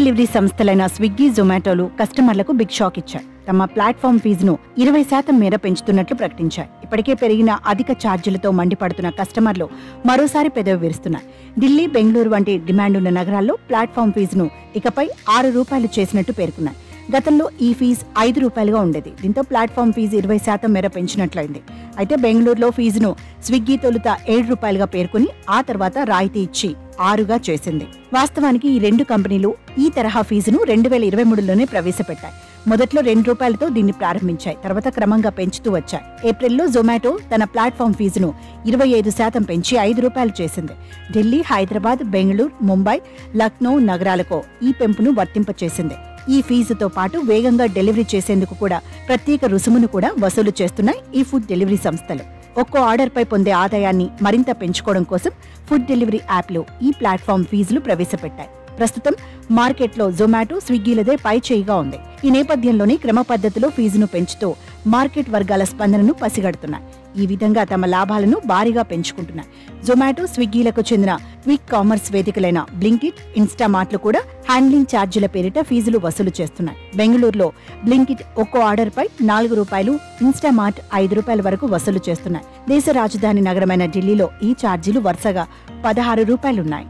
Delivery సంస్థలైన Swiggy, జొమాటోలు కస్టమర్లకు big shock ఇచ్చాయి. తమ ప్లాట్ఫామ్ ఫీజును 20% మేర పెంచుతున్నట్లు ప్రకటించాయి. ఇప్పటికే పెరిగిన అధిక ఛార్జీలతో మండిపడుతున్న కస్టమర్లు మరోసారి పెదవి విరుస్తున్నారు. ఢిల్లీ, బెంగళూరు వంటి డిమాండ్ ఉన్న నగరాల్లో ప్లాట్ఫామ్ ఫీజును ఇకపై ₹6 చేసినట్టు పేర్కొన్నారు. గతంలో ఈ ఫీజు ₹5గా ఉండేది. దీంతో ప్లాట్ఫామ్ ఫీజు 20% మేర పెంచినట్లయింది. అయితే బెంగళూరులో ఫీజును స్విగ్గీ తొలుత ₹7గా పేర్కొని ఆ తర్వాత రాయితీ ఇచ్చి 6గా చేసింది. వాస్తవానికి ఈ రెండు కంపెనీలు ఈ తరహా ఫీజును 2023లోనే ప్రవేశపెట్టాయి. మొదట్లో ₹2తో దీన్ని ప్రారంభించాయి. తర్వాత క్రమంగా పెంచుతూ వచ్చాయి. ఏప్రిల్లో జొమాటో తన ప్లాట్ఫామ్ ఫీజును 25% పెంచి ₹5 చేసింది. ఢిల్లీ, హైదరాబాద్, బెంగళూరు, ముంబై, లక్నో నగరాలకు ఈ పెంపును వర్తింపచేసింది. ఈ ఫీజుతో పాటు వేగంగా డెలివరీ చేసేందుకు కూడా ప్రత్యేక రుసుమును కూడా వసూలు చేస్తున్నాయి ఈ ఫుడ్ డెలివరీ సంస్థలు. ఒక్కో ఆర్డర్పై పొందే ఆదాయాన్ని మరింత పెంచుకోవడం కోసం ఫుడ్ డెలివరీ యాప్లు ఈ ప్లాట్ఫామ్ ఫీజులు ప్రవేశపెట్టాయి. ప్రస్తుతం మార్కెట్లో జొమాటో, స్విగ్గీలదే పై చేయిగా ఉంది. ఈ నేపథ్యంలోనే క్రమ పద్ధతిలో ఫీజును పెంచుతూ మార్కెట్ వర్గాల స్పందనను పసిగడుతున్నాయి. ఈ విధంగా తమ లాభాలను భారీగా పెంచుకుంటున్నాయి. జొమాటో, స్విగ్గీలకు చెందిన క్విక్ కామర్స్ వేదికలైన బ్లింకిట్, ఇన్స్టామార్ట్లు కూడా హ్యాండ్లింగ్ ఛార్జీల పేరిట ఫీజులు వసూలు చేస్తున్నాయి. బెంగళూరులో బ్లింకిట్ ఒక్కో ఆర్డర్పై ₹4, ఇన్స్టామార్ట్ ₹5 వరకు వసూలు చేస్తున్నాయి. దేశ రాజధాని నగరమైన ఢిల్లీలో ఈ ఛార్జీలు వరుసగా ₹16 ఉన్నాయి.